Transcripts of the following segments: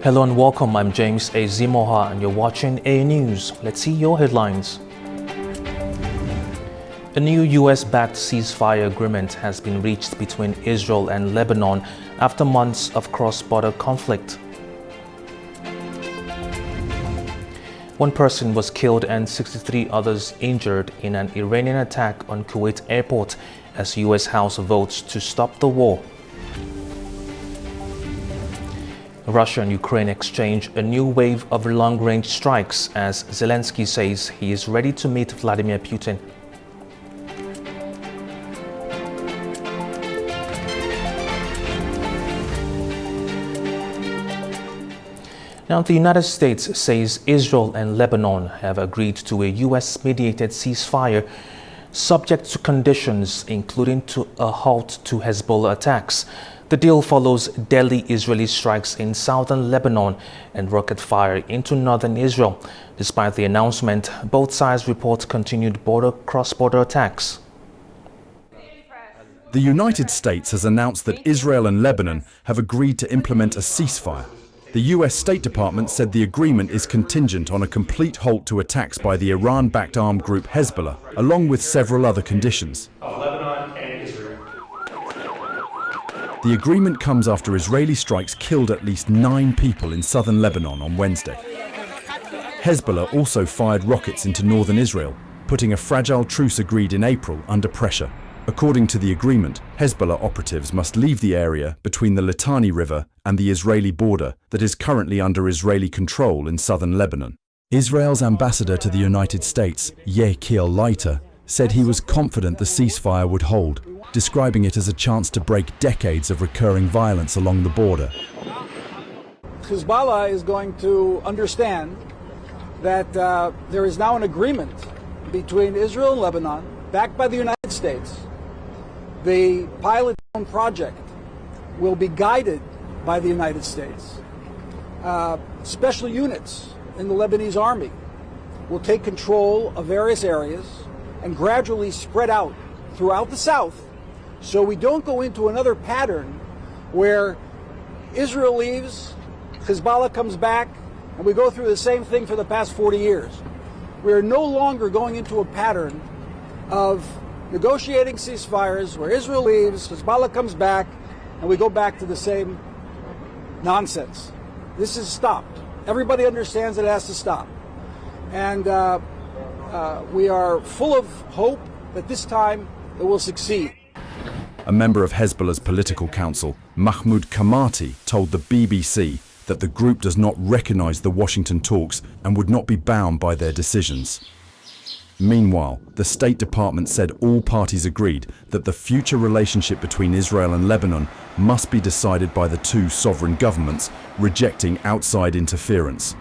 Hello and welcome. I'm James Azimoha and you're watching A News. Let's see your headlines. A new US-backed ceasefire agreement has been reached between Israel and Lebanon after months of cross-border conflict. One person was killed and 63 others injured in an Iranian attack on Kuwait airport as US House votes to stop the war. Russia and Ukraine exchange a new wave of long-range strikes as Zelensky says he is ready to meet Vladimir Putin. Now, the United States says Israel and Lebanon have agreed to a US-mediated ceasefire subject to conditions including to a halt to Hezbollah attacks. The deal follows deadly Israeli strikes in southern Lebanon and rocket fire into northern Israel. Despite the announcement, both sides report continued cross-border attacks. The United States has announced that Israel and Lebanon have agreed to implement a ceasefire. The U.S. State Department said the agreement is contingent on a complete halt to attacks by the Iran-backed armed group Hezbollah, along with several other conditions. The agreement comes after Israeli strikes killed at least 9 people in southern Lebanon on Wednesday. Hezbollah also fired rockets into northern Israel, putting a fragile truce agreed in April under pressure. According to the agreement, Hezbollah operatives must leave the area between the Litani River and the Israeli border that is currently under Israeli control in southern Lebanon. Israel's ambassador to the United States, Yechiel Leiter, said he was confident the ceasefire would hold, describing it as a chance to break decades of recurring violence along the border. Hezbollah is going to understand that there is now an agreement between Israel and Lebanon, backed by the United States. The pilot project will be guided by the United States. Special units in the Lebanese army will take control of various areas and gradually spread out throughout the south, so we don't go into another pattern where Israel leaves, Hezbollah comes back, and we go through the same thing for the past 40 years. We are no longer going into a pattern of negotiating ceasefires where Israel leaves, Hezbollah comes back, and we go back to the same nonsense. This is stopped. Everybody understands that it has to stop. And we are full of hope that this time it will succeed. A member of Hezbollah's political council, Mahmoud Kamati, told the BBC that the group does not recognize the Washington talks and would not be bound by their decisions. Meanwhile, the State Department said all parties agreed that the future relationship between Israel and Lebanon must be decided by the two sovereign governments, rejecting outside interference.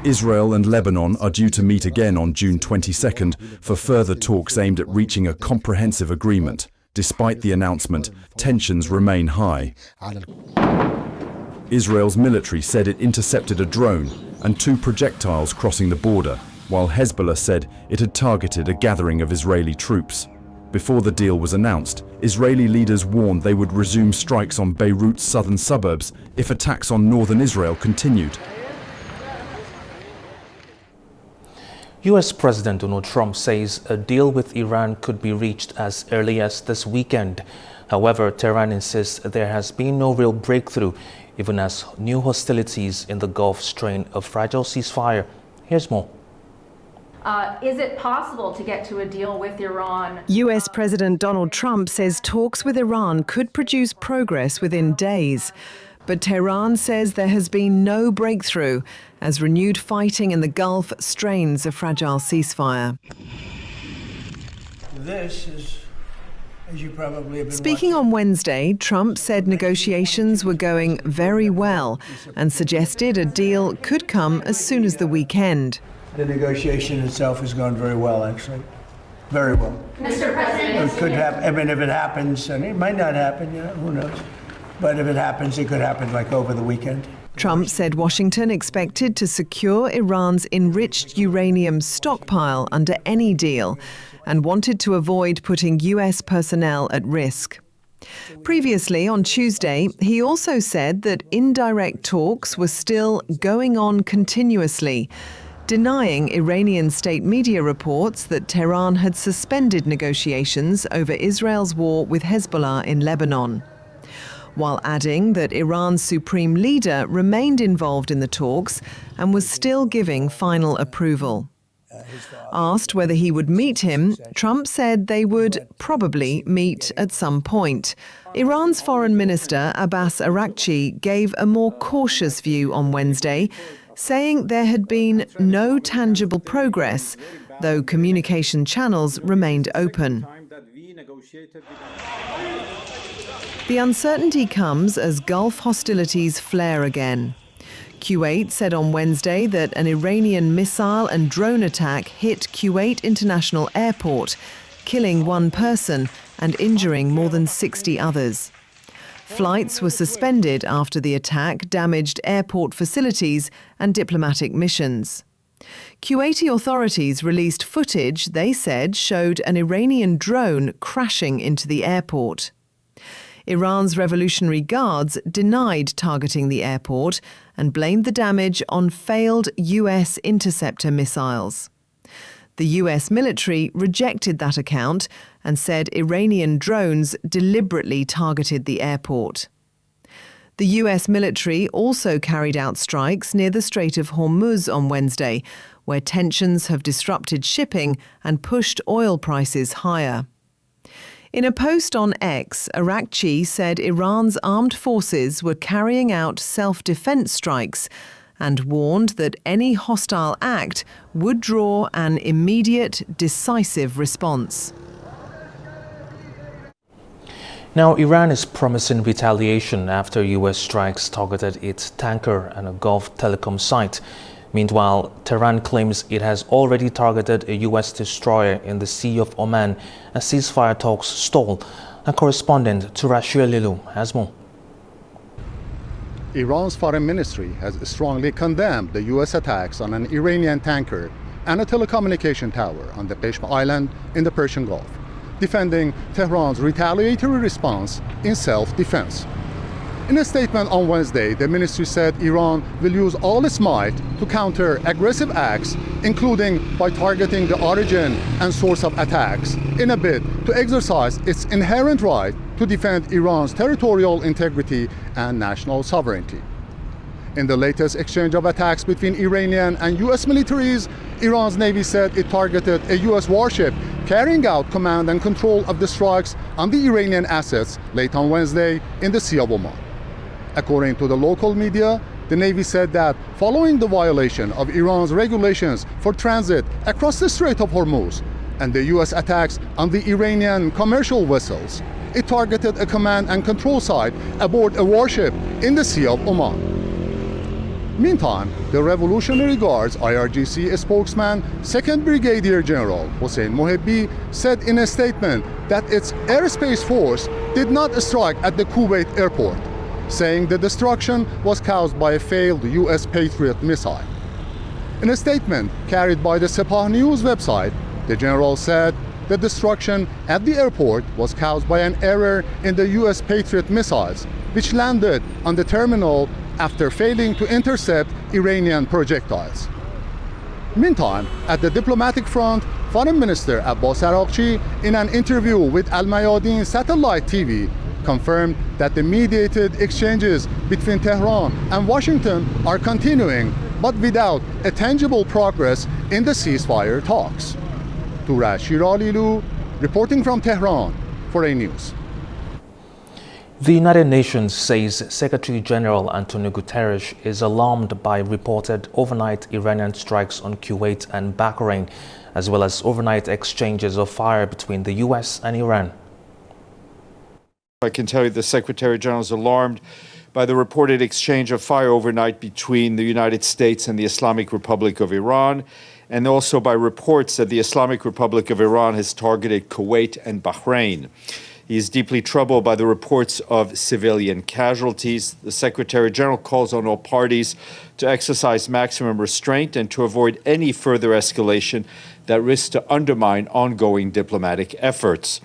Israel and Lebanon are due to meet again on June 22nd for further talks aimed at reaching a comprehensive agreement. Despite the announcement, tensions remain high. Israel's military said it intercepted a drone and 2 projectiles crossing the border, while Hezbollah said it had targeted a gathering of Israeli troops. Before the deal was announced, Israeli leaders warned they would resume strikes on Beirut's southern suburbs if attacks on northern Israel continued. US President Donald Trump says a deal with Iran could be reached as early as this weekend. However, Tehran insists there has been no real breakthrough, even as new hostilities in the Gulf strain a fragile ceasefire. Here's more. Is it possible to get to a deal with Iran? US President Donald Trump says talks with Iran could produce progress within days. But Tehran says there has been no breakthrough as renewed fighting in the Gulf strains a fragile ceasefire. This is, as you probably have been Speaking watching. on Wednesday, Trump said negotiations were going very well and suggested a deal could come as soon as the weekend. The negotiation itself has gone very well, actually. Very well. Mr. President, It could happen. I mean, if it happens, and it might not happen, who knows? But if it happens, it could happen like over the weekend. Trump said Washington expected to secure Iran's enriched uranium stockpile under any deal and wanted to avoid putting US personnel at risk. Previously, on Tuesday, he also said that indirect talks were still going on continuously, denying Iranian state media reports that Tehran had suspended negotiations over Israel's war with Hezbollah in Lebanon, while adding that Iran's supreme leader remained involved in the talks and was still giving final approval. Asked whether he would meet him, Trump said they would probably meet at some point. Iran's Foreign Minister Abbas Araghchi gave a more cautious view on Wednesday, saying there had been no tangible progress, though communication channels remained open. The uncertainty comes as Gulf hostilities flare again. Kuwait said on Wednesday that an Iranian missile and drone attack hit Kuwait International Airport, killing one person and injuring more than 60 others. Flights were suspended after the attack damaged airport facilities and diplomatic missions. Kuwaiti authorities released footage they said showed an Iranian drone crashing into the airport. Iran's Revolutionary Guards denied targeting the airport and blamed the damage on failed U.S. interceptor missiles. The U.S. military rejected that account and said Iranian drones deliberately targeted the airport. The U.S. military also carried out strikes near the Strait of Hormuz on Wednesday, where tensions have disrupted shipping and pushed oil prices higher. In a post on X, Araghchi said Iran's armed forces were carrying out self-defense strikes and warned that any hostile act would draw an immediate, decisive response. Now, Iran is promising retaliation after U.S. strikes targeted its tanker and a Gulf telecom site. Meanwhile, Tehran claims it has already targeted a U.S. destroyer in the Sea of Oman as ceasefire talks stall. Our correspondent Turashir Lilu has more. Iran's foreign ministry has strongly condemned the U.S. attacks on an Iranian tanker and a telecommunication tower on the Qishm Island in the Persian Gulf, defending Tehran's retaliatory response in self-defense. In a statement on Wednesday, the ministry said Iran will use all its might to counter aggressive acts, including by targeting the origin and source of attacks, in a bid to exercise its inherent right to defend Iran's territorial integrity and national sovereignty. In the latest exchange of attacks between Iranian and U.S. militaries, Iran's Navy said it targeted a U.S. warship carrying out command and control of the strikes on the Iranian assets late on Wednesday in the Sea of Oman. According to the local media, the Navy said that following the violation of Iran's regulations for transit across the Strait of Hormuz and the U.S. attacks on the Iranian commercial vessels, it targeted a command and control site aboard a warship in the Sea of Oman. Meantime, the Revolutionary Guards IRGC spokesman, 2nd Brigadier General Hossein Mohebbi, said in a statement that its airspace force did not strike at the Kuwait airport, saying the destruction was caused by a failed U.S. Patriot missile. In a statement carried by the Sepah News website, the general said the destruction at the airport was caused by an error in the U.S. Patriot missiles, which landed on the terminal after failing to intercept Iranian projectiles. Meantime, at the diplomatic front, Foreign Minister Abbas Araghchi, in an interview with Al Mayadeen satellite TV, confirmed that the mediated exchanges between Tehran and Washington are continuing, but without a tangible progress in the ceasefire talks. Turashir Lilu, reporting from Tehran for A News. The United Nations says Secretary General Antonio Guterres is alarmed by reported overnight Iranian strikes on Kuwait and Bahrain, as well as overnight exchanges of fire between the U.S. and Iran. I can tell you the Secretary General is alarmed by the reported exchange of fire overnight between the United States and the Islamic Republic of Iran, and also by reports that the Islamic Republic of Iran has targeted Kuwait and Bahrain. He is deeply troubled by the reports of civilian casualties. The Secretary General calls on all parties to exercise maximum restraint and to avoid any further escalation that risks to undermine ongoing diplomatic efforts.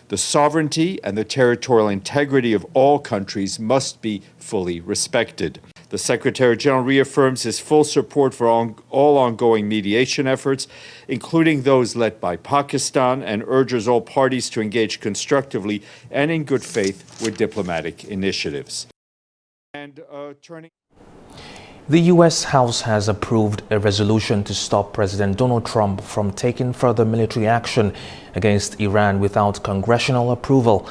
The sovereignty and the territorial integrity of all countries must be fully respected. The Secretary General reaffirms his full support for all ongoing mediation efforts, including those led by Pakistan, and urges all parties to engage constructively and in good faith with diplomatic initiatives. The U.S. House has approved a resolution to stop President Donald Trump from taking further military action against Iran without congressional approval.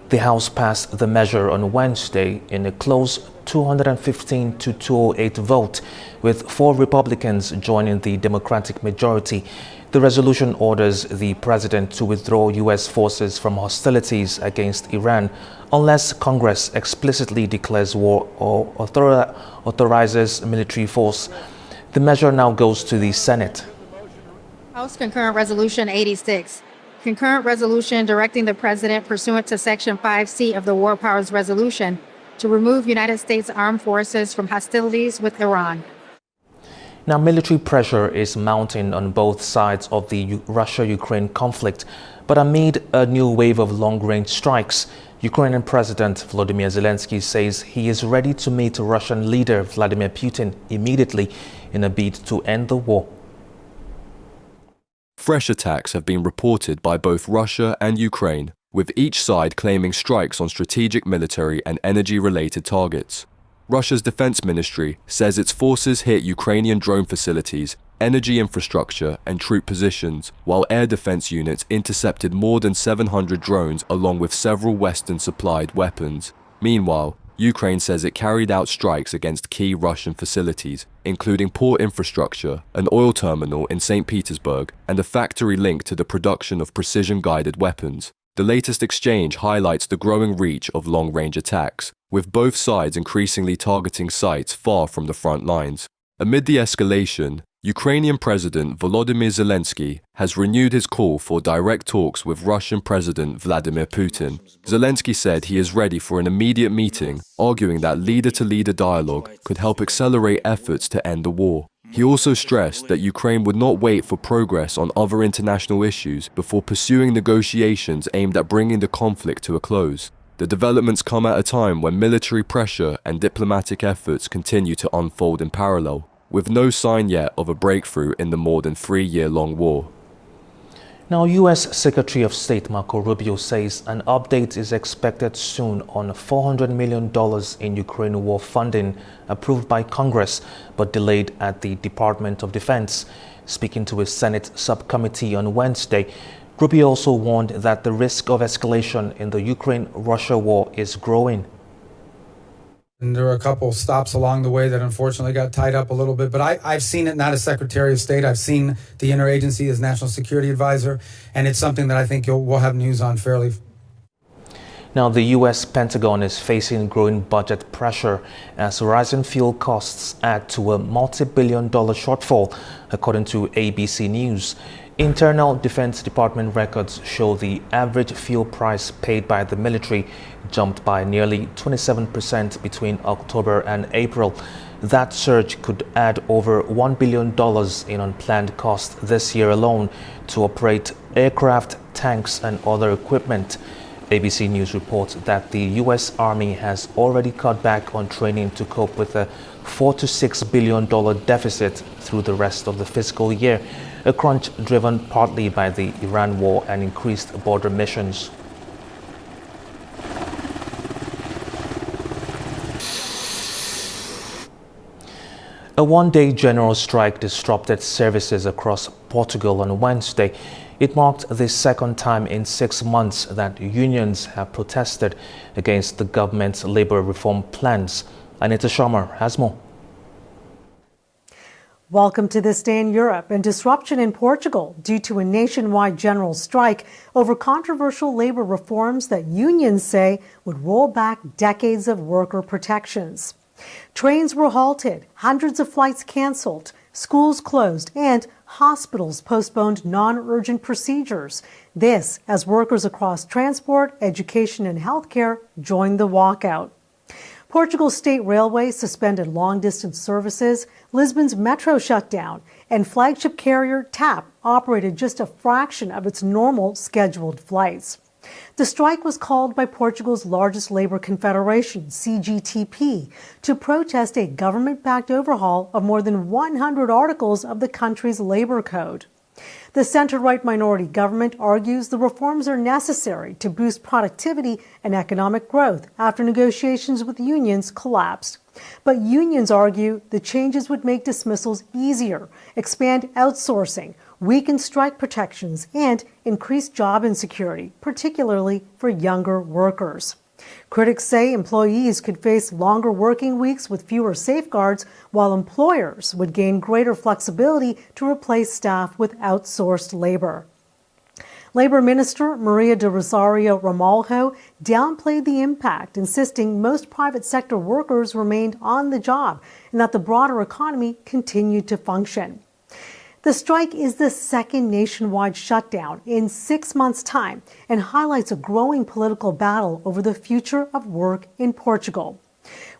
The House passed the measure on Wednesday in a close 215 to 208 vote, with 4 Republicans joining the Democratic majority. The resolution orders the president to withdraw U.S. forces from hostilities against Iran unless Congress explicitly declares war or authorizes military force. The measure now goes to the Senate. House Concurrent Resolution 86. Concurrent resolution directing the president pursuant to Section 5C of the War Powers Resolution to remove United States armed forces from hostilities with Iran. Now, military pressure is mounting on both sides of the Russia-Ukraine conflict, but amid a new wave of long-range strikes, Ukrainian President Volodymyr Zelensky says he is ready to meet Russian leader Vladimir Putin immediately in a bid to end the war. Fresh attacks have been reported by both Russia and Ukraine, with each side claiming strikes on strategic military and energy-related targets. Russia's defense ministry says its forces hit Ukrainian drone facilities, energy infrastructure and troop positions, while air defense units intercepted more than 700 drones along with several Western-supplied weapons. Meanwhile, Ukraine says it carried out strikes against key Russian facilities, including port infrastructure, an oil terminal in St. Petersburg, and a factory linked to the production of precision-guided weapons. The latest exchange highlights the growing reach of long-range attacks, with both sides increasingly targeting sites far from the front lines. Amid the escalation, Ukrainian President Volodymyr Zelensky has renewed his call for direct talks with Russian President Vladimir Putin. Zelensky said he is ready for an immediate meeting, arguing that leader-to-leader dialogue could help accelerate efforts to end the war. He also stressed that Ukraine would not wait for progress on other international issues before pursuing negotiations aimed at bringing the conflict to a close. The developments come at a time when military pressure and diplomatic efforts continue to unfold in parallel, with no sign yet of a breakthrough in the more than 3-year-long war. Now, U.S. Secretary of State Marco Rubio says an update is expected soon on $400 million in Ukraine war funding approved by Congress but delayed at the Department of Defense. Speaking to a Senate subcommittee on Wednesday, Rubio also warned that the risk of escalation in the Ukraine-Russia war is growing. And there were a couple of stops along the way that unfortunately got tied up a little bit. But I've seen it not as Secretary of State. I've seen the interagency as National Security Advisor. And it's something that I think we'll have news on fairly. Now, the U.S. Pentagon is facing growing budget pressure as rising fuel costs add to a multi-billion-dollar shortfall, according to ABC News. Internal Defense Department records show the average fuel price paid by the military jumped by nearly 27% between October and April. That surge could add over $1 billion in unplanned costs this year alone to operate aircraft, tanks, and other equipment. ABC News reports that the U.S. Army has already cut back on training to cope with a $4 to $6 billion deficit through the rest of the fiscal year, a crunch driven partly by the Iran war and increased border missions. A one-day general strike disrupted services across Portugal on Wednesday. It marked the second time in 6 months that unions have protested against the government's labor reform plans. Anita Sharma has more. Welcome to This Day in Europe. And disruption in Portugal due to a nationwide general strike over controversial labor reforms that unions say would roll back decades of worker protections. Trains were halted, hundreds of flights canceled, schools closed, and hospitals postponed non-urgent procedures. This as workers across transport, education, and healthcare joined the walkout. Portugal's state railway suspended long-distance services, Lisbon's metro shut down, and flagship carrier TAP operated just a fraction of its normal scheduled flights. The strike was called by Portugal's largest labor confederation, CGTP, to protest a government-backed overhaul of more than 100 articles of the country's labor code. The center-right minority government argues the reforms are necessary to boost productivity and economic growth after negotiations with unions collapsed. But unions argue the changes would make dismissals easier, expand outsourcing, weaken strike protections, and increase job insecurity, particularly for younger workers. Critics say employees could face longer working weeks with fewer safeguards, while employers would gain greater flexibility to replace staff with outsourced labor. Labor Minister Maria de Rosario Ramalho downplayed the impact, insisting most private sector workers remained on the job and that the broader economy continued to function. The strike is the second nationwide shutdown in 6 months' time and highlights a growing political battle over the future of work in Portugal.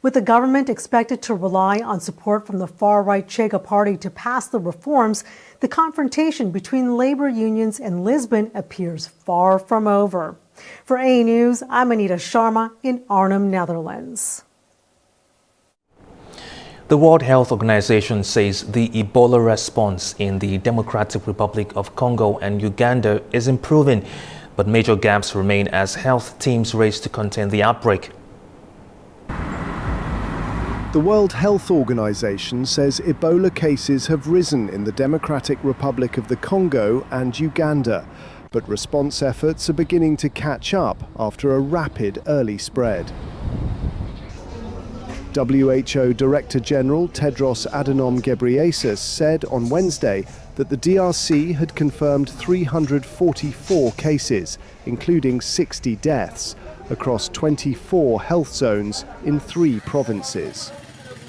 With the government expected to rely on support from the far-right Chega party to pass the reforms, the confrontation between labor unions and Lisbon appears far from over. For A News, I'm Anita Sharma in Arnhem, Netherlands. The World Health Organization says the Ebola response in the Democratic Republic of Congo and Uganda is improving, but major gaps remain as health teams race to contain the outbreak. The World Health Organization says Ebola cases have risen in the Democratic Republic of the Congo and Uganda, but response efforts are beginning to catch up after a rapid early spread. WHO Director General Tedros Adhanom Ghebreyesus said on Wednesday that the DRC had confirmed 344 cases, including 60 deaths, across 24 health zones in 3 provinces.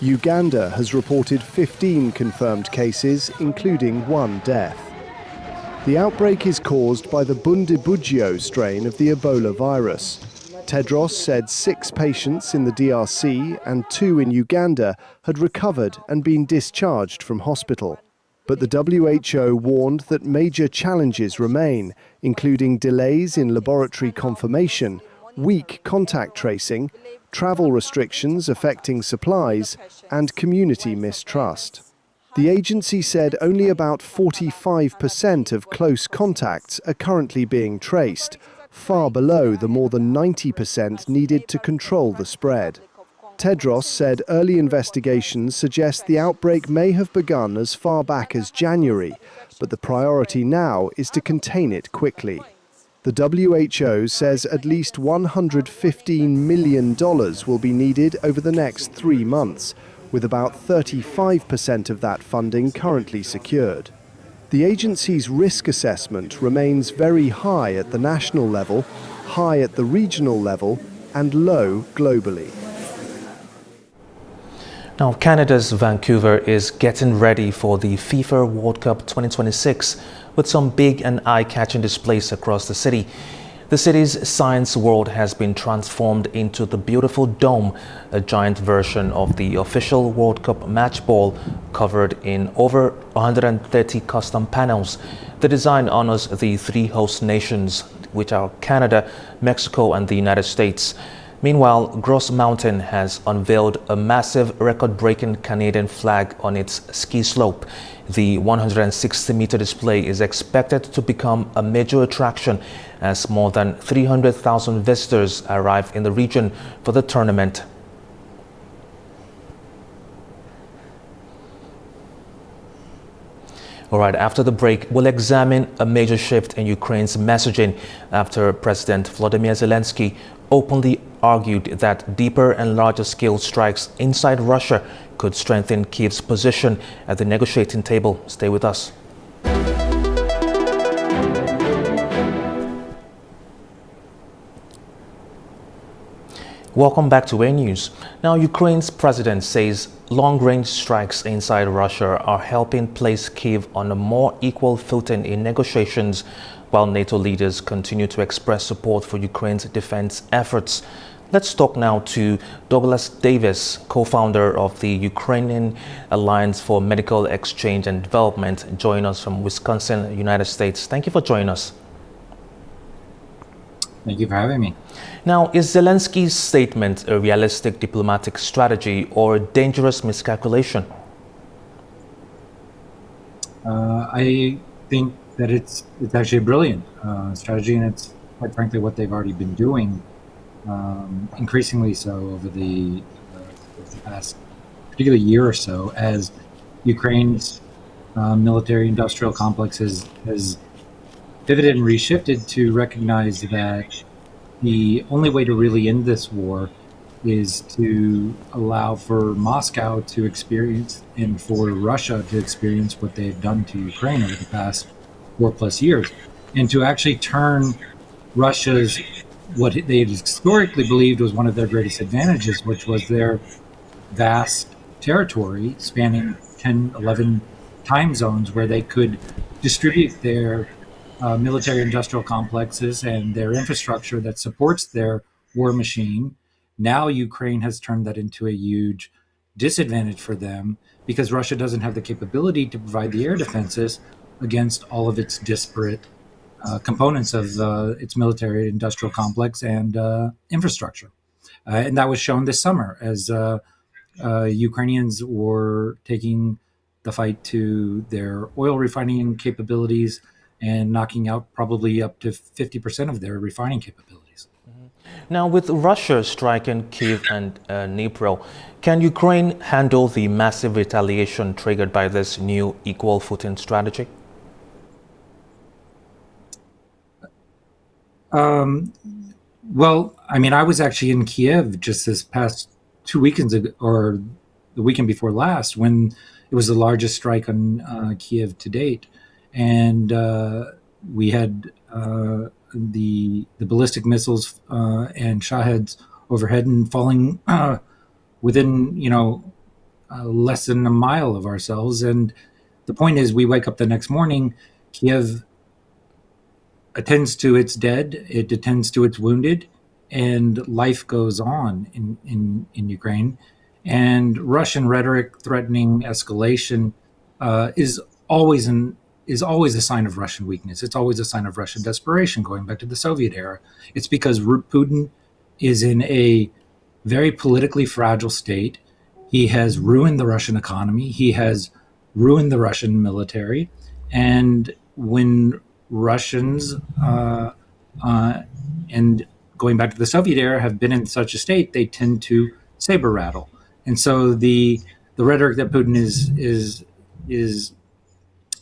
Uganda has reported 15 confirmed cases, including 1 death. The outbreak is caused by the Bundibugyo strain of the Ebola virus. Tedros said 6 patients in the DRC and 2 in Uganda had recovered and been discharged from hospital. But the WHO warned that major challenges remain, including delays in laboratory confirmation, weak contact tracing, travel restrictions affecting supplies, and community mistrust. The agency said only about 45% of close contacts are currently being traced, far below the more than 90% needed to control the spread. Tedros said early investigations suggest the outbreak may have begun as far back as January, but the priority now is to contain it quickly. The WHO says at least $115 million will be needed over the next 3 months, with about 35% of that funding currently secured. The agency's risk assessment remains very high at the national level, high at the regional level, and low globally. Now, Canada's Vancouver is getting ready for the FIFA World Cup 2026 with some big and eye-catching displays across the city. The city's science world has been transformed into the beautiful Dome, a giant version of the official World Cup match ball covered in over 130 custom panels. The design honors the 3 host nations, which are Canada, Mexico, and the United States. Meanwhile, Gross Mountain has unveiled a massive record-breaking Canadian flag on its ski slope. The 160-meter display is expected to become a major attraction as more than 300,000 visitors arrive in the region for the tournament. All right, after the break, we'll examine a major shift in Ukraine's messaging after President Volodymyr Zelensky openly argued that deeper and larger scale strikes inside Russia could strengthen Kyiv's position at the negotiating table. Stay with us. Welcome back to A News. Now, Ukraine's president says long-range strikes inside Russia are helping place Kyiv on a more equal footing in negotiations, while NATO leaders continue to express support for Ukraine's defense efforts. Let's talk now to Douglas Davis, co-founder of the Ukrainian Alliance for Medical Exchange and Development, join us from Wisconsin, United States. Thank you for joining us. Thank you for having me. Now, is Zelensky's statement a realistic diplomatic strategy or a dangerous miscalculation? I think that it's actually a brilliant strategy, and it's quite frankly what they've already been doing, increasingly so over the past particularly year or so, as Ukraine's military-industrial complex has pivoted and reshifted to recognize that the only way to really end this war is to allow for Moscow to experience and for Russia to experience what they've done to Ukraine over the past 4+ years, and to actually turn Russia's, what they had historically believed was one of their greatest advantages, which was their vast territory spanning 10, 11 time zones where they could distribute their military industrial complexes and their infrastructure that supports their war machine. Now Ukraine has turned that into a huge disadvantage for them because Russia doesn't have the capability to provide the air defenses against all of its disparate components of its military industrial complex and infrastructure. And that was shown this summer as Ukrainians were taking the fight to their oil refining capabilities and knocking out probably up to 50% of their refining capabilities. Now, with Russia striking Kyiv and Dnipro, can Ukraine handle the massive retaliation triggered by this new equal footing strategy? Well, I mean, I was actually in Kiev just this past 2 weekends ago, or the weekend before last, when it was the largest strike on Kiev to date, and we had the ballistic missiles and Shaheds overhead and falling within less than a mile of ourselves. And the point is, we wake up the next morning, Kiev attends to its dead, it attends to its wounded, and life goes on in Ukraine. And Russian rhetoric threatening escalation is always a sign of Russian weakness. It's always a sign of Russian desperation, going back to the Soviet era. It's because Putin is in a very politically fragile state. He has ruined the Russian economy. He has ruined the Russian military. And when Russians and going back to the Soviet era have been in such a state, they tend to saber rattle. And so the rhetoric that Putin is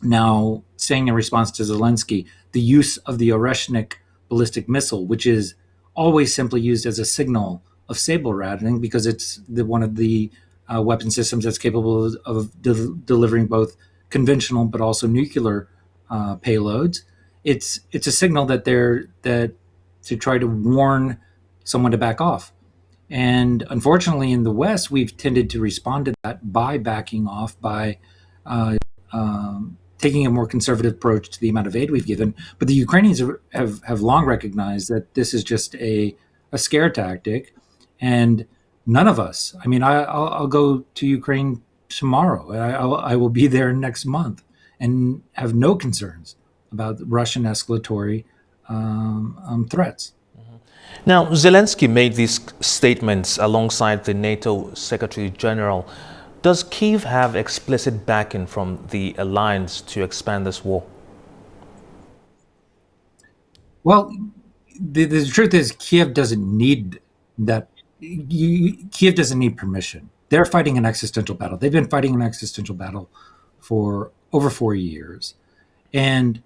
now saying in response to Zelensky, the use of the Oreshnik ballistic missile, which is always simply used as a signal of saber rattling because it's one of the weapon systems that's capable of delivering both conventional but also nuclear payloads. It's a signal that to try to warn someone to back off. And unfortunately, in the West, we've tended to respond to that by backing off, by taking a more conservative approach to the amount of aid we've given. But the Ukrainians have long recognized that this is just a scare tactic. And none of us, I mean, I'll go to Ukraine tomorrow. I will be there next month and have no concerns about Russian escalatory threats. Now, Zelensky made these statements alongside the NATO Secretary General. Does Kyiv have explicit backing from the alliance to expand this war? Well, the truth is Kyiv doesn't need that. Kyiv doesn't need permission. They're fighting an existential battle. They've been fighting an existential battle for over 4 years. And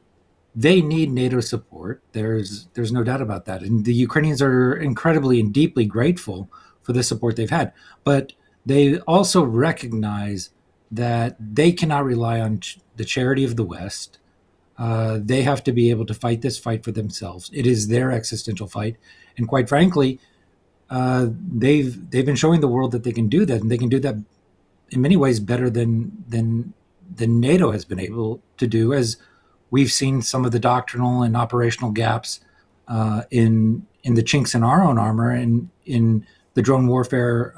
they need NATO support. There's no doubt about that. And the Ukrainians are incredibly and deeply grateful for the support they've had. But they also recognize that they cannot rely on the charity of the West. They have to be able to fight this fight for themselves. It is their existential fight. And quite frankly, they've been showing the world that they can do that. And they can do that in many ways better than NATO has been able to do, as we've seen some of the doctrinal and operational gaps in the chinks in our own armor and in the drone warfare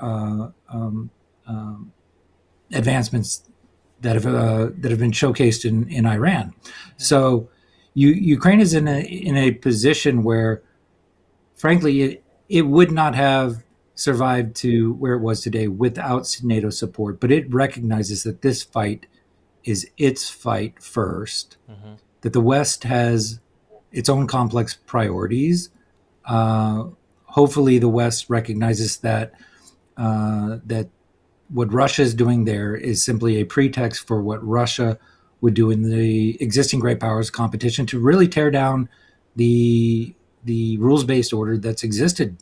advancements that have been showcased in Iran. So Ukraine is in a position where, frankly, it would not have survived to where it was today without NATO support. But it recognizes that this fight is its fight first, that the West has its own complex priorities. Hopefully the West recognizes that that what Russia is doing there is simply a pretext for what Russia would do in the existing great powers competition to really tear down the rules-based order that's existed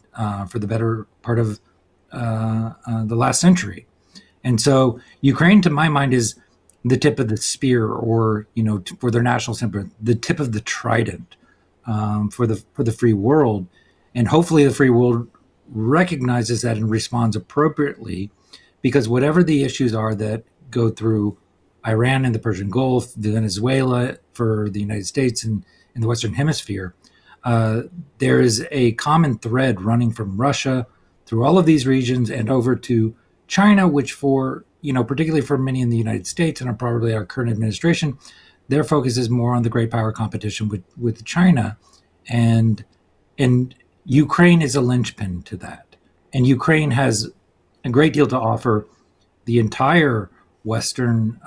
for the better part of the last century. And so Ukraine, to my mind, is the tip of the spear, or, for their national symbol, the tip of the trident for the free world. And hopefully the free world recognizes that and responds appropriately, because whatever the issues are that go through Iran and the Persian Gulf, Venezuela for the United States and in the Western Hemisphere, there is a common thread running from Russia through all of these regions and over to China, which particularly for many in the United States and probably our current administration, their focus is more on the great power competition with China. And Ukraine is a linchpin to that. And Ukraine has a great deal to offer the entire Western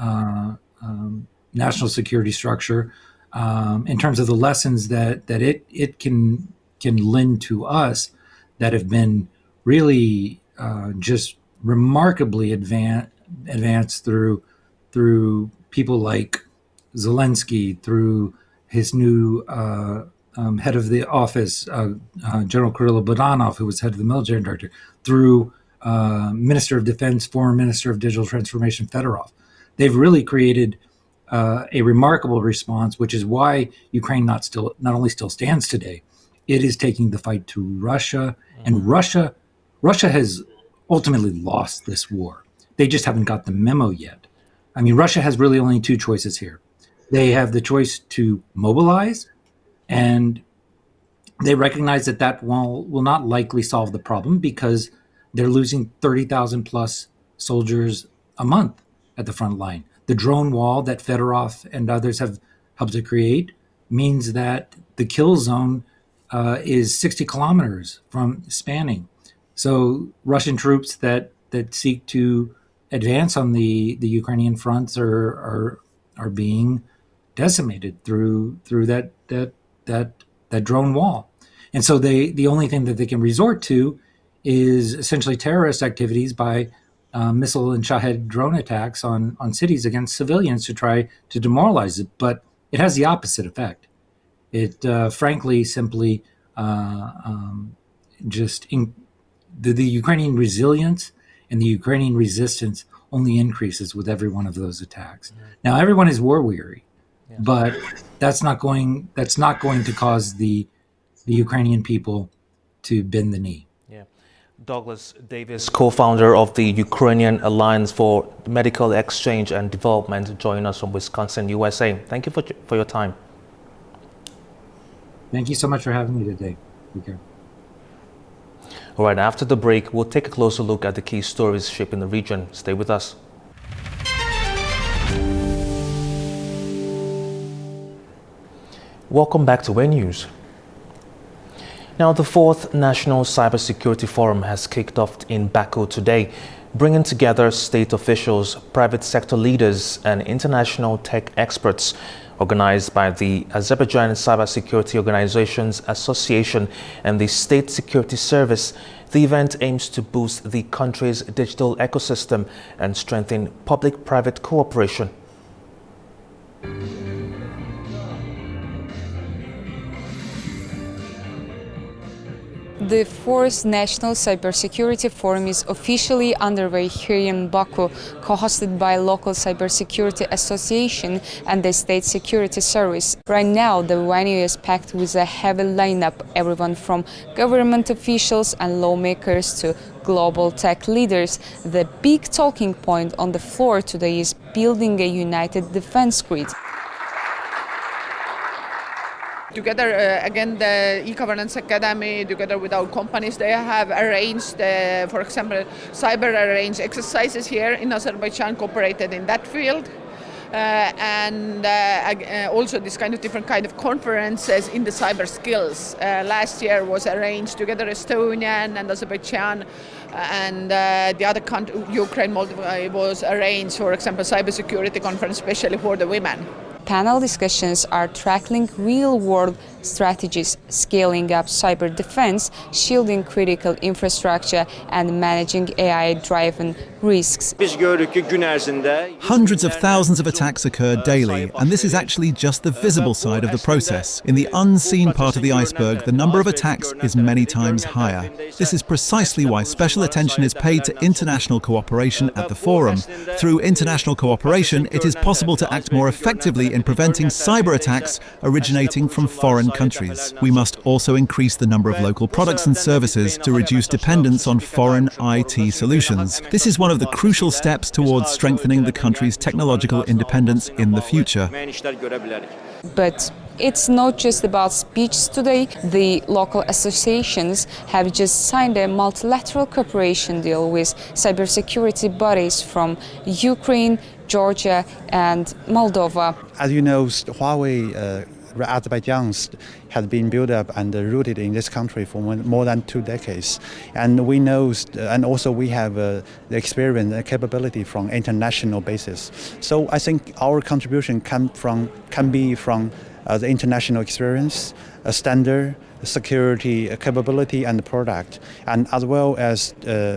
national security structure in terms of the lessons that it can lend to us that have been really just remarkably advanced through people like Zelensky, through his new head of the office, General Kirill Budanov, who was head of the military director, through Minister of Defense, former Minister of Digital Transformation, Fedorov. They've really created a remarkable response, which is why Ukraine not only still stands today, it is taking the fight to Russia, and Russia has ultimately lost this war. They just haven't got the memo yet. I mean, Russia has really only two choices here. They have the choice to mobilize, and they recognize that will not likely solve the problem, because they're losing 30,000 plus soldiers a month at the front line. The drone wall that Fedorov and others have helped to create means that the kill zone is 60 kilometers from spanning. So Russian troops that seek to advance on the Ukrainian fronts are being decimated through that drone wall. And so the only thing that they can resort to is essentially terrorist activities by missile and Shahed drone attacks on cities against civilians to try to demoralize it. But it has the opposite effect. It frankly simply the Ukrainian resilience and the Ukrainian resistance only increases with every one of those attacks. Now, everyone is war weary, but that's not going to cause the Ukrainian people to bend the knee. Yeah. Douglas Davis, co-founder of the Ukrainian Alliance for Medical Exchange and Development, joining us from Wisconsin, USA. Thank you for your time. Thank you so much for having me today. Take care. All right, after the break, we'll take a closer look at the key stories shaping the region. Stay with us. Welcome back to WAY News. Now, the fourth National Cybersecurity Forum has kicked off in Baku today, bringing together state officials, private sector leaders, and international tech experts. Organized by the Azerbaijan Cybersecurity Organizations Association and the State Security Service, the event aims to boost the country's digital ecosystem and strengthen public-private cooperation. The fourth National Cybersecurity Forum is officially underway here in Baku, co-hosted by local Cybersecurity Association and the State Security Service. Right now, the venue is packed with a heavy lineup, everyone from government officials and lawmakers to global tech leaders. The big talking point on the floor today is building a united defense grid. Together, again, the e-governance academy, together with our companies, they have arranged, for example, cyber arranged exercises here in Azerbaijan, cooperated in that field. And also this kind of different kind of conferences in the cyber skills. Last year was arranged together Estonian and Azerbaijan, and the other country, Ukraine, Moldova, was arranged, for example, cybersecurity conference, especially for the women. Panel discussions are tackling real-world strategies, scaling up cyber defense, shielding critical infrastructure, and managing AI-driven risks. Hundreds of thousands of attacks occur daily, and this is actually just the visible side of the process. In the unseen part of the iceberg, the number of attacks is many times higher. This is precisely why special attention is paid to international cooperation at the forum. Through international cooperation, it is possible to act more effectively in preventing cyber attacks originating from foreign countries. We must also increase the number of local products and services to reduce dependence on foreign IT solutions. This is one of the crucial steps towards strengthening the country's technological independence in the future. But it's not just about speeches today. The local associations have just signed a multilateral cooperation deal with cybersecurity bodies from Ukraine, Georgia, and Moldova. As you know, Huawei Azerbaijan has been built up and rooted in this country for more than 2 decades, and we know, and also we have the experience and capability from international basis. So I think our contribution can be from the international experience, a standard, security capability and product, and as well as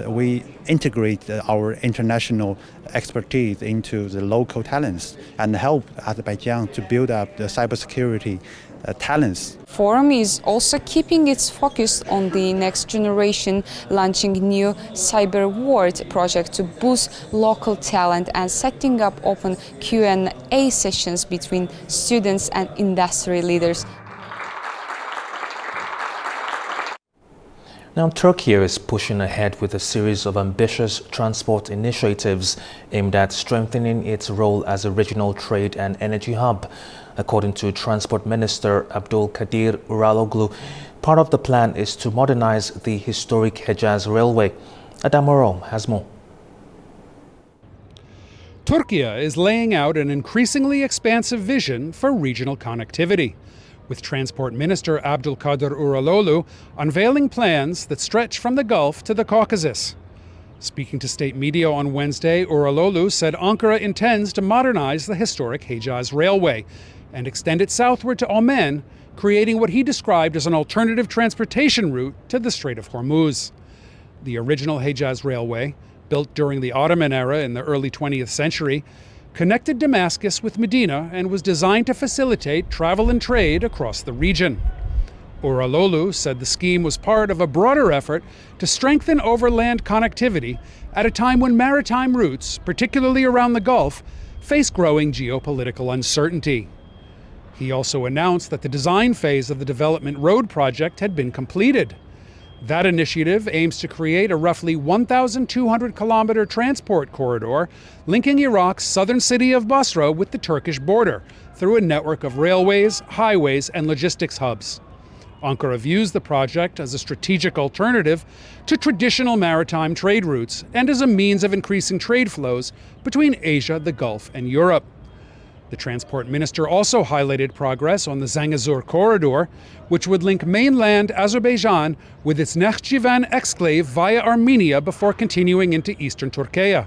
we integrate our international expertise into the local talents and help Azerbaijan to build up the cybersecurity talents. Forum is also keeping its focus on the next generation, launching new cyber ward project to boost local talent and setting up open Q&A sessions between students and industry leaders. Now, Turkey is pushing ahead with a series of ambitious transport initiatives aimed at strengthening its role as a regional trade and energy hub. According to Transport Minister Abdulkadir Uraloglu, part of the plan is to modernize the historic Hejaz Railway. Adamoro has more. Turkey is laying out an increasingly expansive vision for regional connectivity, with Transport Minister Abdulkadir Uraloglu unveiling plans that stretch from the Gulf to the Caucasus. Speaking to state media on Wednesday, Uraloglu said Ankara intends to modernize the historic Hejaz Railway and extend it southward to Oman, creating what he described as an alternative transportation route to the Strait of Hormuz. The original Hejaz Railway, built during the Ottoman era in the early 20th century, connected Damascus with Medina and was designed to facilitate travel and trade across the region. Uraloglu said the scheme was part of a broader effort to strengthen overland connectivity at a time when maritime routes, particularly around the Gulf, face growing geopolitical uncertainty. He also announced that the design phase of the development road project had been completed. That initiative aims to create a roughly 1,200-kilometer transport corridor linking Iraq's southern city of Basra with the Turkish border through a network of railways, highways, and logistics hubs. Ankara views the project as a strategic alternative to traditional maritime trade routes and as a means of increasing trade flows between Asia, the Gulf, and Europe. The transport minister also highlighted progress on the Zangezur corridor, which would link mainland Azerbaijan with its Nakhchivan exclave via Armenia before continuing into eastern Turkey.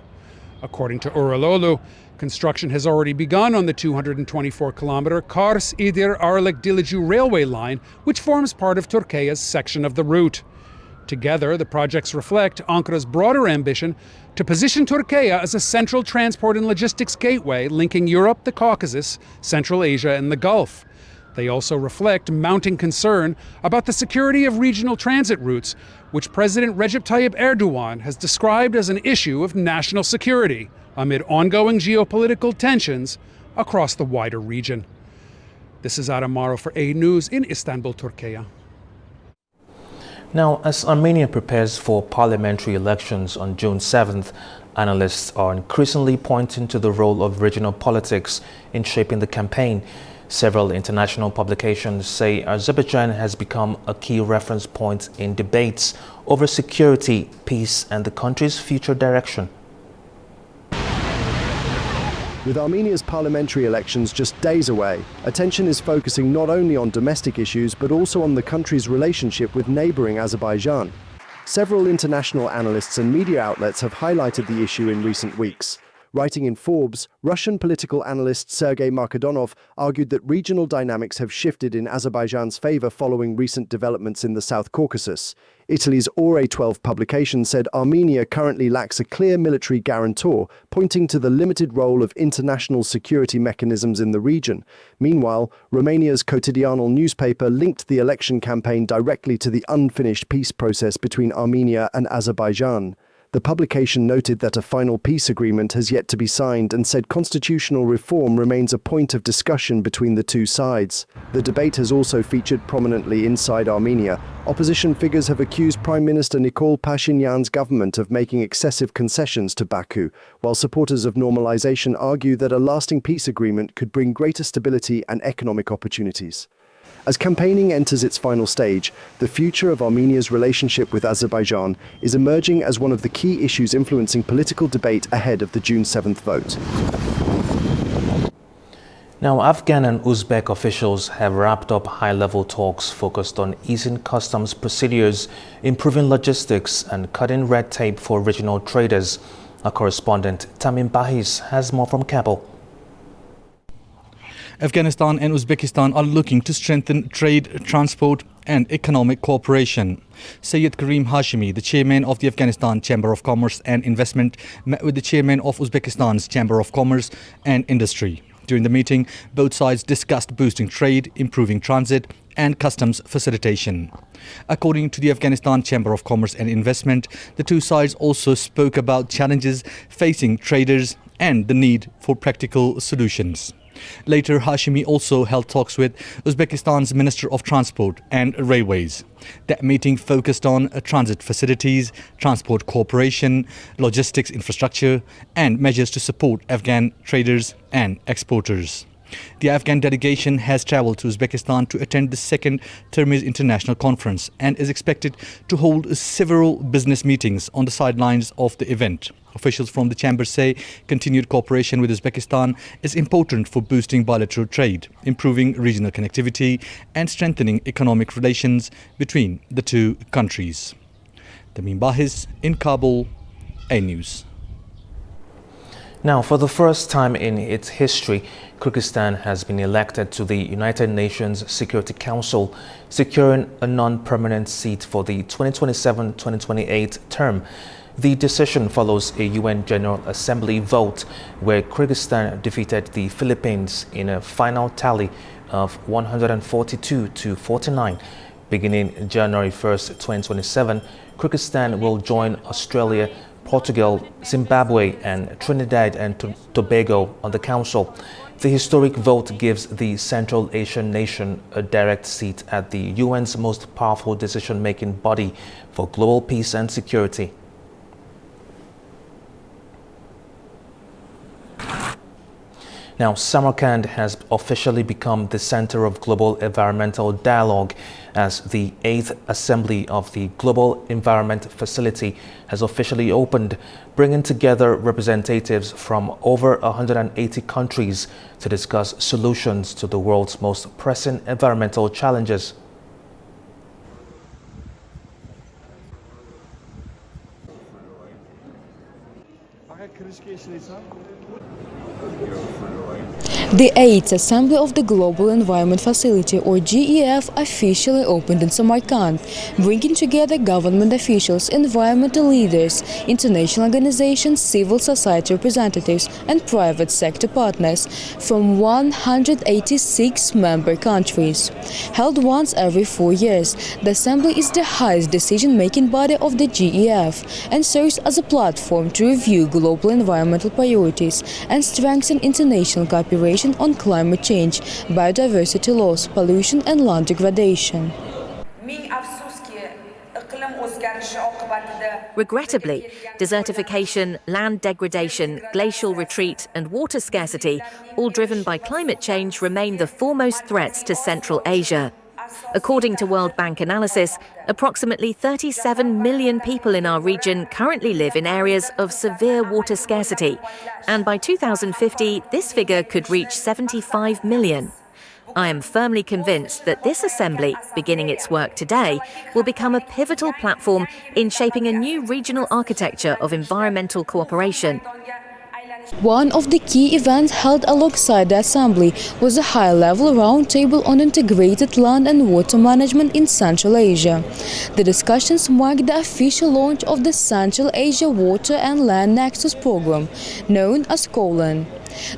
According to Uraloglu, construction has already begun on the 224-kilometer Kars-Idir-Arlik-Diliju railway line, which forms part of Turkey's section of the route. Together, the projects reflect Ankara's broader ambition to position Turkey as a central transport and logistics gateway linking Europe, the Caucasus, Central Asia, and the Gulf. They also reflect mounting concern about the security of regional transit routes, which President Recep Tayyip Erdogan has described as an issue of national security amid ongoing geopolitical tensions across the wider region. This is Adam Maro for A News in Istanbul, Turkey. Now, as Armenia prepares for parliamentary elections on June 7th, analysts are increasingly pointing to the role of regional politics in shaping the campaign. Several international publications say Azerbaijan has become a key reference point in debates over security, peace, and the country's future direction. With Armenia's parliamentary elections just days away, attention is focusing not only on domestic issues but also on the country's relationship with neighbouring Azerbaijan. Several international analysts and media outlets have highlighted the issue in recent weeks. Writing in Forbes, Russian political analyst Sergei Markadonov argued that regional dynamics have shifted in Azerbaijan's favour following recent developments in the South Caucasus. Italy's Ore 12 publication said Armenia currently lacks a clear military guarantor, pointing to the limited role of international security mechanisms in the region. Meanwhile, Romania's Cotidianul newspaper linked the election campaign directly to the unfinished peace process between Armenia and Azerbaijan. The publication noted that a final peace agreement has yet to be signed and said constitutional reform remains a point of discussion between the two sides. The debate has also featured prominently inside Armenia. Opposition figures have accused Prime Minister Nikol Pashinyan's government of making excessive concessions to Baku, while supporters of normalization argue that a lasting peace agreement could bring greater stability and economic opportunities. As campaigning enters its final stage, the future of Armenia's relationship with Azerbaijan is emerging as one of the key issues influencing political debate ahead of the June 7th vote. Now, Afghan and Uzbek officials have wrapped up high-level talks focused on easing customs procedures, improving logistics, and cutting red tape for regional traders. Our correspondent Tamim Bahis has more from Kabul. Afghanistan and Uzbekistan are looking to strengthen trade, transport and economic cooperation. Sayyid Karim Hashimi, the chairman of the Afghanistan Chamber of Commerce and Investment, met with the chairman of Uzbekistan's Chamber of Commerce and Industry. During the meeting, both sides discussed boosting trade, improving transit and customs facilitation. According to the Afghanistan Chamber of Commerce and Investment, the two sides also spoke about challenges facing traders and the need for practical solutions. Later, Hashimi also held talks with Uzbekistan's Minister of Transport and Railways. That meeting focused on transit facilities, transport cooperation, logistics infrastructure, and measures to support Afghan traders and exporters. The Afghan delegation has traveled to Uzbekistan to attend the second Termiz International Conference and is expected to hold several business meetings on the sidelines of the event. Officials from the chamber say continued cooperation with Uzbekistan is important for boosting bilateral trade, improving regional connectivity and strengthening economic relations between the two countries. Tamim Bahis in Kabul, A News. Now, for the first time in its history, Kyrgyzstan has been elected to the United Nations Security Council, securing a non-permanent seat for the 2027-2028 term. The decision follows a UN General Assembly vote where Kyrgyzstan defeated the Philippines in a final tally of 142 to 49. Beginning January 1st, 2027, Kyrgyzstan will join Australia, Portugal, Zimbabwe and Trinidad and Tobago on the Council. The historic vote gives the Central Asian nation a direct seat at the UN's most powerful decision-making body for global peace and security. Now, Samarkand has officially become the center of global environmental dialogue as the 8th Assembly of the Global Environment Facility has officially opened, bringing together representatives from over 180 countries to discuss solutions to the world's most pressing environmental challenges. The 8th Assembly of the Global Environment Facility, or GEF, officially opened in Samarkand, bringing together government officials, environmental leaders, international organizations, civil society representatives and private sector partners from 186 member countries. Held once every 4 years, the Assembly is the highest decision-making body of the GEF and serves as a platform to review global environmental priorities and strengthen international cooperation on climate change, biodiversity loss, pollution and land degradation. Regrettably, desertification, land degradation, glacial retreat and water scarcity, all driven by climate change, remain the foremost threats to Central Asia. According to World Bank analysis, approximately 37 million people in our region currently live in areas of severe water scarcity, and by 2050 this figure could reach 75 million. I am firmly convinced that this assembly, beginning its work today, will become a pivotal platform in shaping a new regional architecture of environmental cooperation. One of the key events held alongside the Assembly was a high-level roundtable on integrated land and water management in Central Asia. The discussions marked the official launch of the Central Asia Water and Land Nexus program, known as COLAN.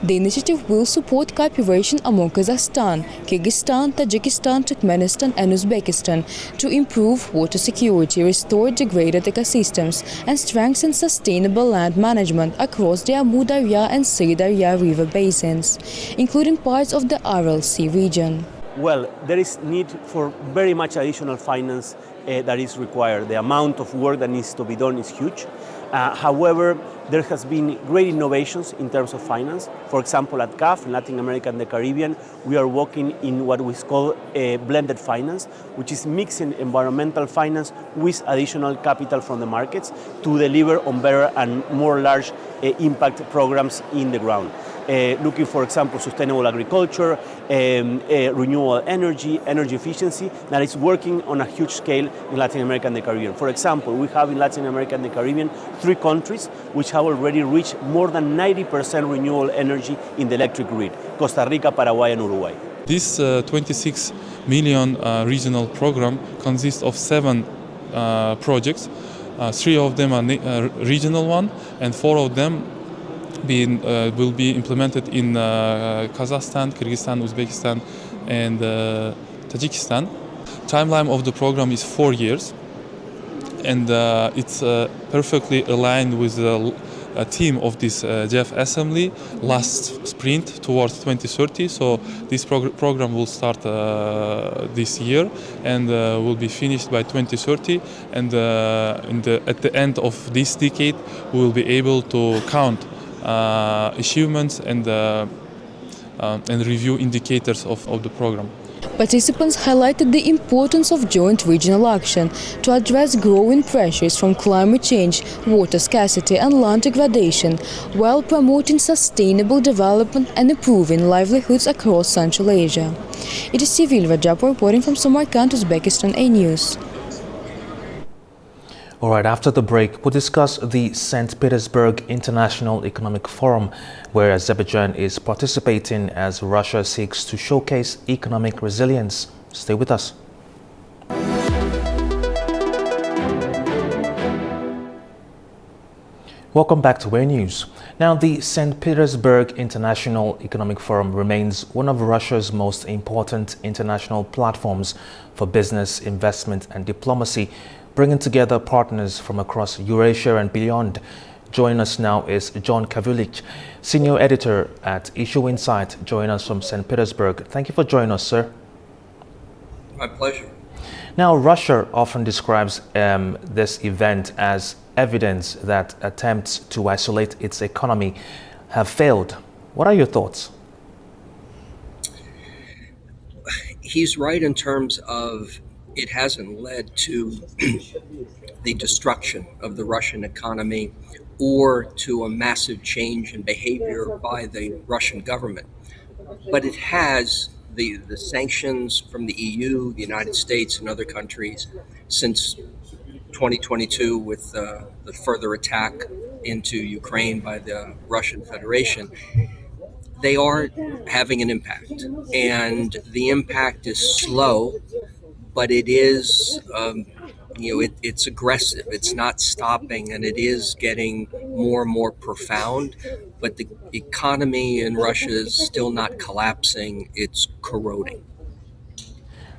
The initiative will support cooperation among Kazakhstan, Kyrgyzstan, Tajikistan, Turkmenistan and Uzbekistan to improve water security, restore degraded ecosystems and strengthen sustainable land management across the Amu Darya and Sri Darya river basins, including parts of the Aral Sea region. Well, there is need for very much additional finance that is required. The amount of work that needs to be done is huge. However, there has been great innovations in terms of finance. For example, at CAF, in Latin America and the Caribbean, we are working in what we call a blended finance, which is mixing environmental finance with additional capital from the markets to deliver on better and more large impact programs in the ground. Looking, for example, sustainable agriculture, renewable energy, energy efficiency, that is working on a huge scale in Latin America and the Caribbean. For example, we have in Latin America and the Caribbean 3 countries which have already reached more than 90% renewable energy in the electric grid: Costa Rica, Paraguay and Uruguay. This 26 million regional program consists of 7 projects. 3 of them are regional one, and 4 of them will be implemented in Kazakhstan, Kyrgyzstan, Uzbekistan and Tajikistan. Timeline of the program is 4 years, and it's perfectly aligned with the theme of this JEF Assembly last sprint towards 2030. So this program will start this year and will be finished by 2030. And at the end of this decade, we will be able to count achievements and review indicators of the program. Participants highlighted the importance of joint regional action to address growing pressures from climate change, water scarcity and land degradation, while promoting sustainable development and improving livelihoods across Central Asia. It is Sivil Rajab reporting from Samarkand, Uzbekistan A News. All right, after the break, we'll discuss the St. Petersburg International Economic Forum, where Azerbaijan is participating as Russia seeks to showcase economic resilience. Stay with us. Welcome back to A News. Now, the St. Petersburg International Economic Forum remains one of Russia's most important international platforms for business, investment and diplomacy, bringing together partners from across Eurasia and beyond. Joining us now is John Kavulich, Senior Editor at Issue Insight, joining us from St. Petersburg. Thank you for joining us, sir. My pleasure. Now, Russia often describes this event as evidence that attempts to isolate its economy have failed. What are your thoughts? He's right in terms of it hasn't led to the destruction of the Russian economy or to a massive change in behavior by the Russian government. But it has the sanctions from the EU, the United States, and other countries since 2022 with the further attack into Ukraine by the Russian Federation. They are having an impact, and the impact is slow, but it is, it's aggressive. It's not stopping, and it is getting more and more profound. But the economy in Russia is still not collapsing. It's corroding.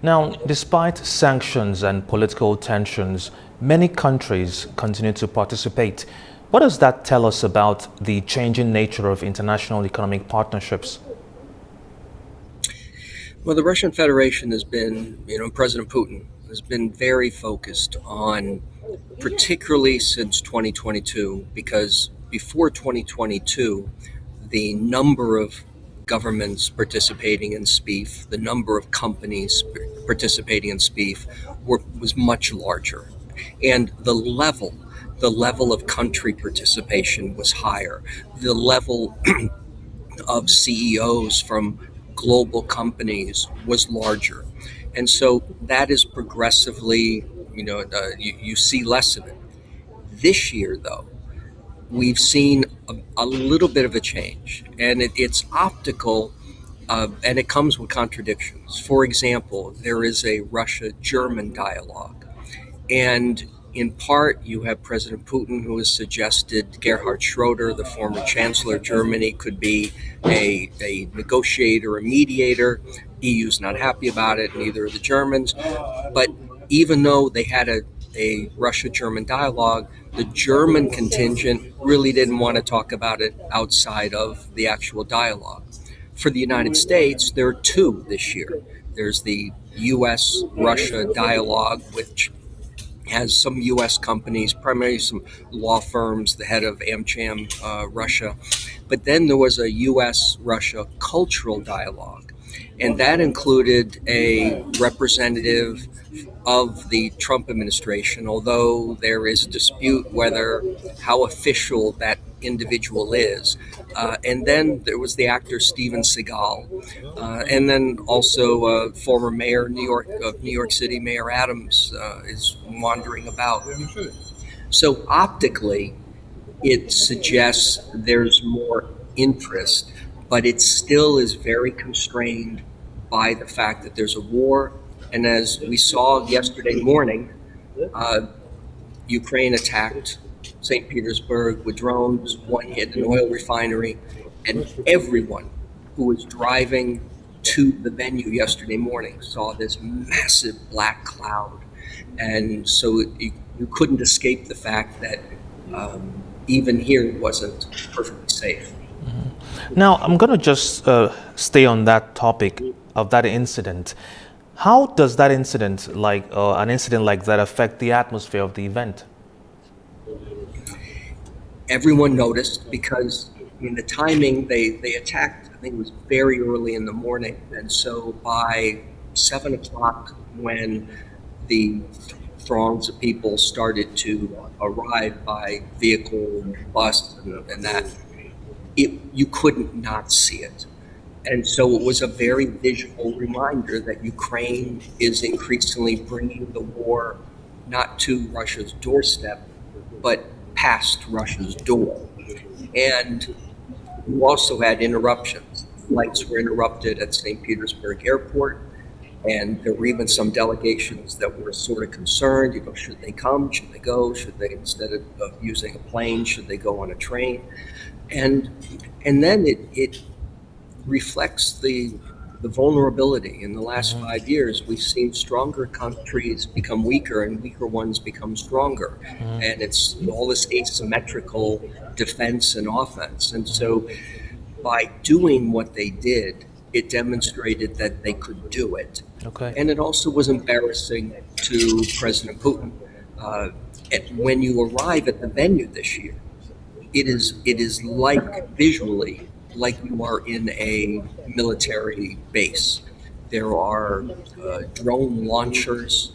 Now, despite sanctions and political tensions, many countries continue to participate. What does that tell us about the changing nature of international economic partnerships? Well, the Russian Federation has been, President Putin has been very focused on, particularly since 2022, because before 2022, the number of governments participating in SPIEF, the number of companies participating in SPIEF was much larger. And the level of country participation was higher. The level of CEOs from global companies was larger. And so that is progressively, you see less of it. This year, though, we've seen a little bit of a change, and it's optical, and it comes with contradictions. For example, there is a Russia-German dialogue, and in part, you have President Putin, who has suggested Gerhard Schroeder, the former chancellor of Germany, could be a negotiator, a mediator. EU's not happy about it, neither are the Germans. But even though they had a Russia-German dialogue, the German contingent really didn't want to talk about it outside of the actual dialogue. For the United States, there are two this year. There's the U.S.-Russia dialogue, which has some U.S. companies, primarily some law firms, the head of AmCham Russia. But then there was a U.S.-Russia cultural dialogue, and that included a representative of the Trump administration, although there is a dispute how official that individual is. And then there was the actor Steven Seagal, and then also former mayor of New York City, Mayor Adams, is wandering about. So optically, it suggests there's more interest, but it still is very constrained by the fact that there's a war. And as we saw yesterday morning, Ukraine attacked St. Petersburg with drones. One hit an oil refinery, and everyone who was driving to the venue yesterday morning saw this massive black cloud. And so you couldn't escape the fact that even here it wasn't perfectly safe. Now, I'm going to just stay on that topic of that incident. How does that incident, an incident like that, affect the atmosphere of the event? Everyone noticed because the timing, they attacked, I think it was very early in the morning. And so by 7 o'clock, when the throngs of people started to arrive by vehicle, bus, and that, you couldn't not see it. And so it was a very visual reminder that Ukraine is increasingly bringing the war not to Russia's doorstep, but past Russia's door. And you also had interruptions. Flights were interrupted at St. Petersburg Airport, and there were even some delegations that were sort of concerned, should they come, should they go, should they, instead of using a plane, should they go on a train? And then it reflects the vulnerability. In the last 5 years, we've seen stronger countries become weaker and weaker ones become stronger. And it's all this asymmetrical defense and offense. And so by doing what they did, it demonstrated that they could do it. Okay. And it also was embarrassing to President Putin. When you arrive at the venue this year, it is like visually like you are in a military base. There are drone launchers,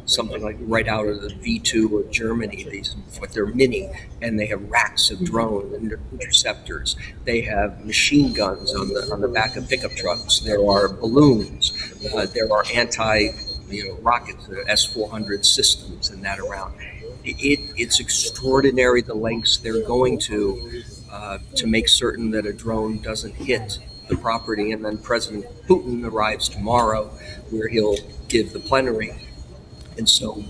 something like right out of the V2 of Germany. They're mini, and they have racks of drone and interceptors. They have machine guns on the back of pickup trucks. There are balloons. There are rockets, S-400 systems, and that around. It's extraordinary the lengths they're going to make certain that a drone doesn't hit the property. And then President Putin arrives tomorrow, where he'll give the plenary. And so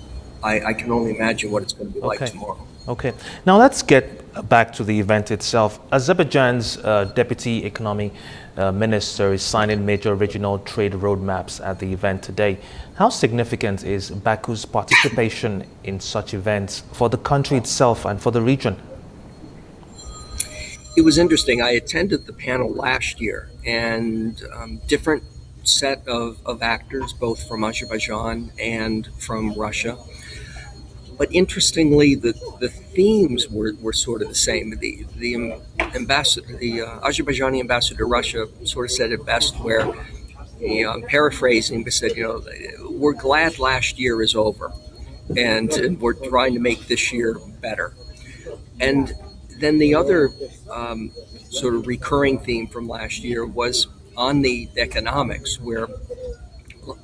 I can only imagine what it's going to be like tomorrow. Okay. Now let's get back to the event itself. Azerbaijan's Deputy Economy Minister is signing major regional trade roadmaps at the event today. How significant is Baku's participation in such events for the country itself and for the region? It was interesting. I attended the panel last year, and different set of actors, both from Azerbaijan and from Russia. But interestingly, the themes were sort of the same. The ambassador, the Azerbaijani ambassador to Russia, sort of said it best, where I'm paraphrasing, but said, we're glad last year is over, and we're trying to make this year better. And then the other sort of recurring theme from last year was on the economics, where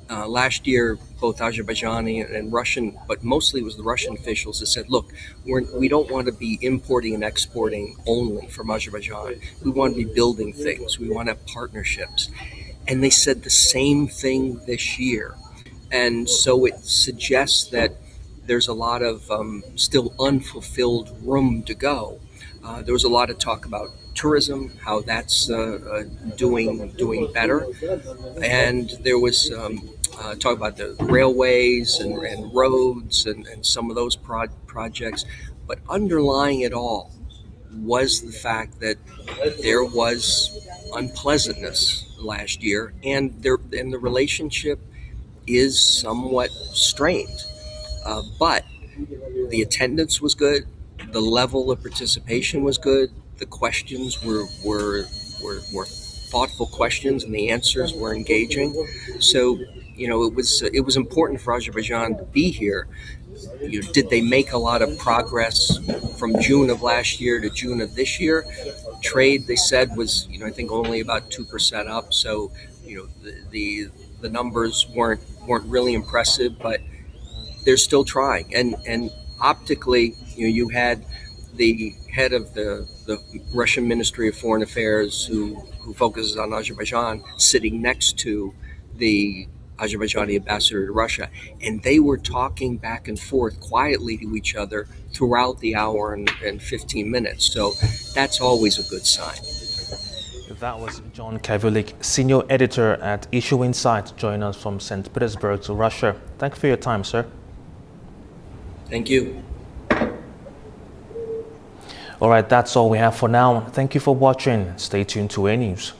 last year both Azerbaijani and Russian, but mostly it was the Russian officials that said, look, we don't want to be importing and exporting only from Azerbaijan. We want to be building things. We want to have partnerships. And they said the same thing this year. And so it suggests that there's a lot of still unfulfilled room to go. There was a lot of talk about tourism, how that's doing better. And there was talk about the railways and roads and some of those projects. But underlying it all was the fact that there was unpleasantness last year, and the relationship is somewhat strained. But the attendance was good, the level of participation was good, the questions were thoughtful questions, and the answers were engaging. So, it was important for Azerbaijan to be here. Did they make a lot of progress from June of last year to June of this year? Trade, they said, was I think only about 2% up. So the numbers weren't really impressive, but they're still trying. And optically, you had the head of the Russian Ministry of Foreign Affairs who focuses on Azerbaijan sitting next to the Azerbaijani ambassador to Russia, and they were talking back and forth quietly to each other throughout the hour and 15 minutes. So that's always a good sign. That was John Kavulik, senior editor at Issue Insight, joining us from St. Petersburg to Russia. Thank you for your time, sir. Thank you. All right, that's all we have for now. Thank you for watching. Stay tuned to A News.